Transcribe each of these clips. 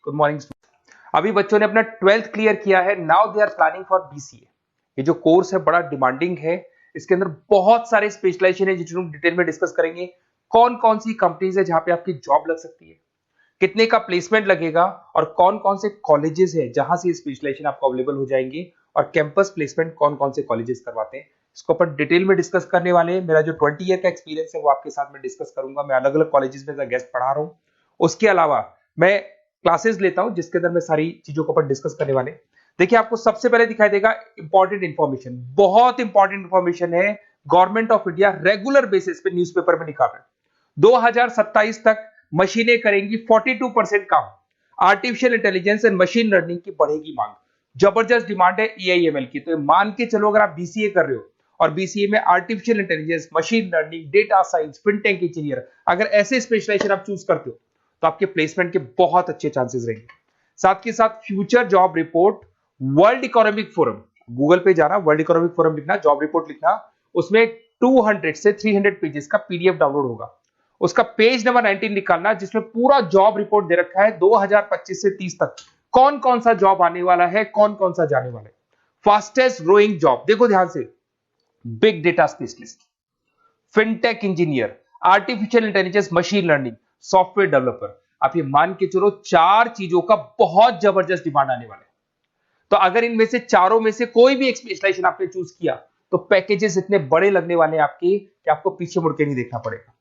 Good morning. अभी बच्चों ने अपना 12th क्लियर किया है, now they are planning for BCA. ये जो कोर्स है बड़ा डिमांडिंग है, इसके अंदर बहुत सारे स्पेशलाइजेशन है जिनको डिटेल में डिस्कस करेंगे। कौन कौन सी कंपनीज है जहां पे आपकी जॉब लग सकती है, कितने का प्लेसमेंट लगेगा और कौन कौन से कॉलेजेस है जहां से स्पेशलाइजेशन आपको अवेलेबल हो जाएंगे और कैंपस प्लेसमेंट कौन कौन से कॉलेजेस करवाते हैं, इसको अपन डिटेल में डिस्कस करने वाले हैं। मेरा जो 20 ईयर का एक्सपीरियंस है वो आपके साथ में डिस्कस करूंगा। मैं अलग अलग कॉलेजेस में गेस्ट पढ़ा रहा हूँ, उसके अलावा मैं क्लासेस लेता हूं जिसके अंदर मैं सारी चीजों को अपन डिस्कस करने वाले। देखिए आपको सबसे पहले दिखाई देगा इंपॉर्टेंट इंफॉर्मेशन, बहुत इंपॉर्टेंट इंफॉर्मेशन है। Government of India regular basis पे न्यूज़पेपर में निकाल रहा है 2027 तक मशीनें करेंगी 42% काम। Artificial intelligence and machine learning की बढ़ेगी मांग, जबरदस्त डिमांड है एआईएमएल की। तो मान के चलो अगर आप बीसीए कर रहे हो और बीसीए में artificial intelligence, machine learning, data science, fintech engineer, अगर ऐसे स्पेशलाइजेशन आप चूज करते हो तो आपके प्लेसमेंट के बहुत अच्छे चांसेस रहेंगे। साथ के साथ future job report, world economic forum, Google पे जाना, वर्ल्ड इकोनॉमिक फोरम लिखना, जॉब रिपोर्ट लिखना, उसमें 200 से 300 पेजेस का पीडीएफ डाउनलोड होगा। उसका पेज नंबर 19 निकालना जिसमें पूरा जॉब रिपोर्ट दे रखा है 2025 से 30 तक कौन कौन सा जॉब आने वाला है, कौन कौन सा जाने वाला है। फास्टेस्ट ग्रोइंग जॉब देखो ध्यान से, big data specialist, fintech engineer, artificial intelligence, machine learning, software developer. आप ये मान के चलो 4 चीजों का बहुत जबरदस्त डिमांड आने वाला है। तो अगर इनमें से चारों में से कोई भी एक स्पेशलाइजेशन आपने चूज किया तो पैकेजेस इतने बड़े लगने वाले हैं आपके कि आपको पीछे मुड़ के नहीं देखना पड़ेगा।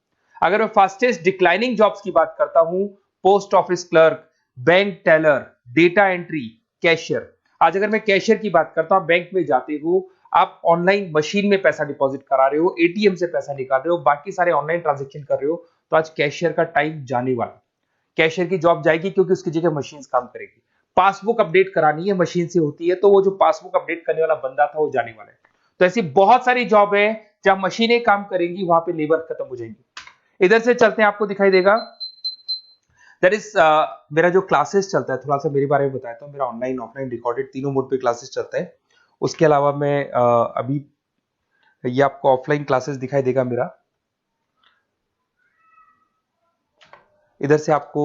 अगर मैं फास्टेस्ट डिक्लाइनिंग जॉब्स की बात करता हूं, post office clerk, bank teller, data entry, cashier. आज अगर मैं कैशियर की बात करता हूं, बैंक में जाते हो, आप ऑनलाइन मशीन में पैसा डिपॉजिट करा रहे हो, एटीएम से पैसा निकाल रहे हो, बाकी सारे ऑनलाइन ट्रांजेक्शन कर रहे हो, तो आज कैशियर का टाइम जाने वाला। कैशियर की जॉब जाएगी क्योंकि उसकी जगह मशीन काम करेगी। पासबुक अपडेट करानी है, मशीन से होती है, तो वो जो पासबुक अपडेट करने वाला बंदा था वो जाने वाला है। तो ऐसी बहुत सारी जॉब है जहां मशीनें काम करेंगी, वहां पे लेबर खत्म हो जाएंगी। इधर से चलते हैं, आपको दिखाई देगा दैट इज मेरा जो क्लासेस चलता है, थोड़ा सा मेरे बारे में बताता हूँ। मेरा ऑनलाइन ऑफलाइन रिकॉर्डेड तीनों मोड पे क्लासेस चलता है। उसके अलावा मैं अभी ये आपको ऑफलाइन क्लासेस दिखाई देगा मेरा। इधर से आपको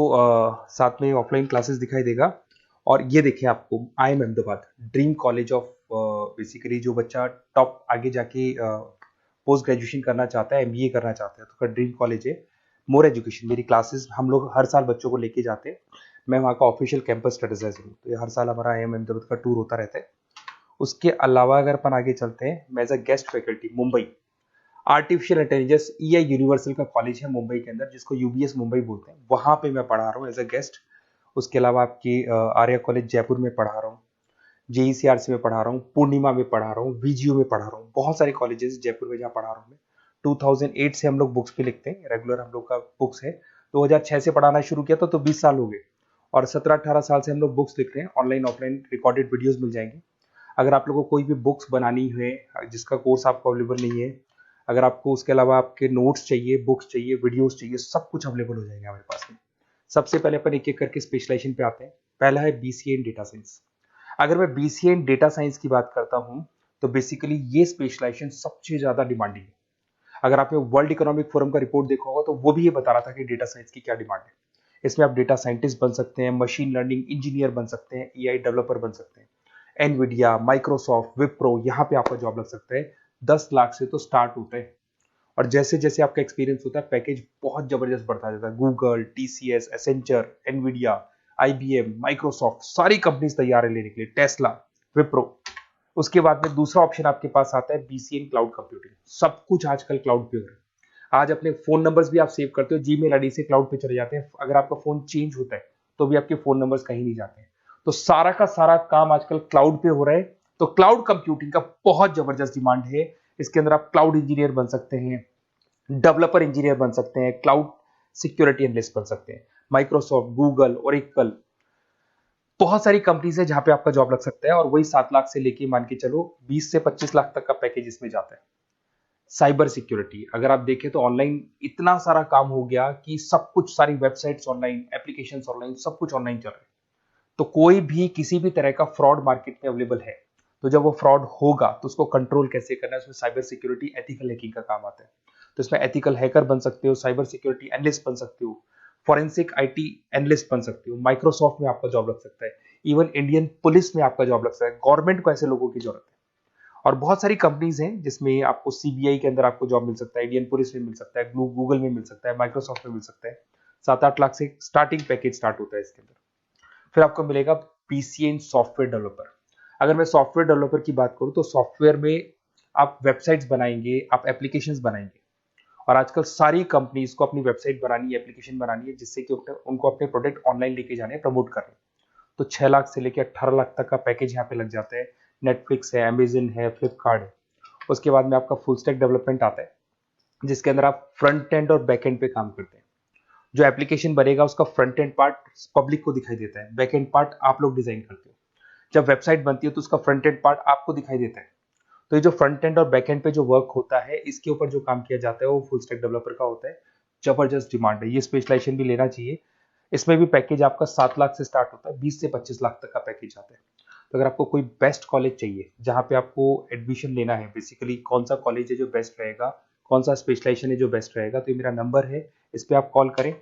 साथ में ऑफलाइन क्लासेस दिखाई देगा। और ये देखिए आपको IIM Ahmedabad, dream college of, basically जो बच्चा टॉप आगे जाके पोस्ट ग्रेजुएशन करना चाहता है, एमबीए करना चाहता है, तो का ड्रीम कॉलेज है। मोर एजुकेशन मेरी क्लासेस हम लोग हर साल बच्चों को लेके जाते हैं। मैं वहाँ का ऑफिशियल कैंपस स्ट्रेटेजाइजर हूँ, तो ये हर साल हमारा IIM अहमदाबाद का टूर होता रहता है। उसके अलावा अगर अपन आगे चलते हैं, मैं as a guest faculty Mumbai artificial intelligence EI universal का कॉलेज है मुंबई के अंदर, जिसको UBS मुंबई बोलते हैं, वहां पे मैं पढ़ा रहा हूँ एज अ गेस्ट। उसके अलावा आपकी आर्या कॉलेज जयपुर में पढ़ा रहा हूँ, JECRC में पढ़ा रहा हूँ, पूर्णिमा में पढ़ा रहा हूँ, VGU में पढ़ा रहा हूँ। बहुत सारे कॉलेजेस जयपुर में जहाँ पढ़ा रहा हूँ मैं। 2008 से हम लोग बुक्स पे लिखते हैं, रेगुलर हम लोग का बुक्स है। 2006 से पढ़ाना शुरू किया तो 20 साल हो गए, और 17-18 साल से हम लोग बुक्स लिख रहे हैं। ऑनलाइन ऑफलाइन रिकॉर्डेड वीडियोस मिल जाएंगे। अगर आप लोगों को कोई भी बुक्स बनानी है जिसका कोर्स आपको अवेलेबल नहीं है, अगर आपको उसके अलावा आपके नोट्स चाहिए, बुक्स चाहिए, वीडियोस चाहिए, सब कुछ अवेलेबल हो जाएगा हमारे पास में। सबसे पहले अपन एक एक करके स्पेशलाइजेशन पे आते हैं। पहला है BCA इन डेटा साइंस। अगर मैं BCA इन डेटा साइंस की बात करता हूं तो बेसिकली ये स्पेशलाइजेशन सबसे ज्यादा डिमांडिंग है। अगर आपने वर्ल्ड इकोनॉमिक फोरम का रिपोर्ट देखा होगा तो वो भी ये बता रहा था कि डेटा साइंस की क्या डिमांड है। इसमें आप डेटा साइंटिस्ट बन सकते हैं, मशीन लर्निंग इंजीनियर बन सकते हैं, AI डेवलपर बन सकते हैं। एनवीडिया, माइक्रोसॉफ्ट, विप्रो, यहाँ पे आपका जॉब लग सकता है। 10 लाख से तो स्टार्ट होता है, और जैसे जैसे आपका एक्सपीरियंस होता है पैकेज बहुत जबरदस्त बढ़ता जाता है। Google, TCS, Accenture, Nvidia, IBM, Microsoft, सारी कंपनीज तैयार है लेने के लिए, टेस्ला, विप्रो। उसके बाद में दूसरा ऑप्शन आपके पास आता है BCA इन क्लाउड कंप्यूटिंग। सब कुछ आजकल क्लाउड पे हो रहा है। आज अपने फोन नंबर्स भी आप सेव करते हो, जीमेल आईडी से क्लाउड पे चले जाते हैं। अगर आपका फोन चेंज होता है तो भी आपके फोन नंबर्स कहीं नहीं जाते हैं। तो सारा का सारा काम आजकल क्लाउड पे हो रहा है। तो क्लाउड कंप्यूटिंग का बहुत जबरदस्त डिमांड है। इसके अंदर आप क्लाउड इंजीनियर बन सकते हैं, डेवलपर इंजीनियर बन सकते हैं, क्लाउड सिक्योरिटी एनालिस्ट बन सकते हैं। माइक्रोसॉफ्ट, गूगल, ओरेकल, बहुत सारी कंपनीज है जहां पे आपका जॉब लग सकता है। और वही 7 लाख से लेके मान के चलो 20 से 25 लाख तक का पैकेज इसमें जाता है। साइबर सिक्योरिटी अगर आप देखें तो ऑनलाइन इतना सारा काम हो गया कि सब कुछ, सारी वेबसाइट्स ऑनलाइन, एप्लीकेशंस ऑनलाइन, सब कुछ ऑनलाइन चल रहा है। तो कोई भी किसी भी तरह का फ्रॉड मार्केट में अवेलेबल है, तो जब वो फ्रॉड होगा तो उसको कंट्रोल कैसे करना है, उसमें साइबर सिक्योरिटी, एथिकल हैकिंग का काम आता है। तो इसमें एथिकल हैकर बन सकते हो, साइबर सिक्योरिटी एनालिस्ट बन सकते हो, फॉरेंसिक आईटी एनालिस्ट बन सकते हो, माइक्रोसॉफ्ट में आपका जॉब लग सकता है, इवन इंडियन पुलिस में आपका जॉब लग सकता है। गवर्नमेंट को ऐसे लोगों की जरूरत है। और बहुत सारी कंपनीज हैं जिसमें आपको सीबीआई के अंदर आपको जॉब मिल सकता है, इंडियन पुलिस में मिल सकता है, गूगल में मिल सकता है, माइक्रोसॉफ्ट में मिल सकता है। 7-8 लाख से स्टार्टिंग पैकेज स्टार्ट होता है इसके अंदर। फिर आपको मिलेगा पीसीए इन सॉफ्टवेयर डेवलपर। अगर मैं सॉफ्टवेयर डेवलपर की बात करूं तो सॉफ्टवेयर में आप वेबसाइट्स बनाएंगे, आप एप्लीकेशंस बनाएंगे। और आजकल सारी कंपनीज को अपनी वेबसाइट बनानी है, एप्लीकेशन बनानी है, जिससे कि उनको अपने प्रोडक्ट ऑनलाइन लेके जाने हैं, प्रमोट करने हैं। तो 6 लाख से लेकर 18 लाख तक का पैकेज यहाँ पे लग जाता है। नेटफ्लिक्स है, अमेजन है, फ्लिपकार्ट है। उसके बाद में आपका फुल स्टैक डेवलपमेंट आता है, जिसके अंदर आप फ्रंट एंड और बैक एंड पे काम करते हैं। जो एप्लीकेशन बनेगा उसका फ्रंट एंड पार्ट पब्लिक को दिखाई देता है, बैक एंड पार्ट आप लोग डिजाइन करते हो। जब वेबसाइट बनती है तो उसका फ्रंट एंड पार्ट आपको दिखाई देता है। तो ये जो फ्रंट एंड और बैक एंड पे जो वर्क होता है, इसके ऊपर जो काम किया जाता है वो फुल स्टैक डेवलपर का होता है। जबरदस्त डिमांड है, ये स्पेशलाइजेशन भी लेना चाहिए। इसमें भी पैकेज आपका 7 लाख से स्टार्ट होता है, 20 से 25 लाख तक का पैकेज आता है। तो अगर आपको कोई बेस्ट कॉलेज चाहिए जहाँ पे आपको एडमिशन लेना है, बेसिकली कौन सा कॉलेज है जो बेस्ट रहेगा, कौन सा स्पेशलाइजेशन है जो बेस्ट रहेगा, तो ये मेरा नंबर है, इस पर आप कॉल करें।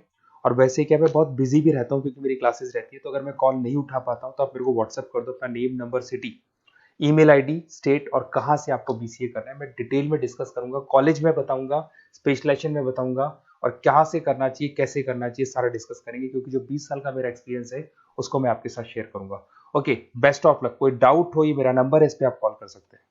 और वैसे क्या मैं बहुत बिजी भी रहता हूँ क्योंकि मेरी क्लासेस रहती है, तो अगर मैं कॉल नहीं उठा पाता हूँ तो आप मेरे को व्हाट्सअप कर दो अपना name, number, city, email ID, state और कहाँ से आपको बीसीए करना है। मैं डिटेल में डिस्कस करूंगा, कॉलेज में बताऊंगा, स्पेशलाइजेशन में बताऊंगा, और क्या से करना चाहिए, कैसे करना चाहिए, सारा डिस्कस करेंगे, क्योंकि जो 20 साल का मेरा एक्सपीरियंस है उसको मैं आपके साथ शेयर करूंगा। Okay, best of luck. कोई डाउट हो, ये मेरा नंबर है, इस पे आप कॉल कर सकते हैं।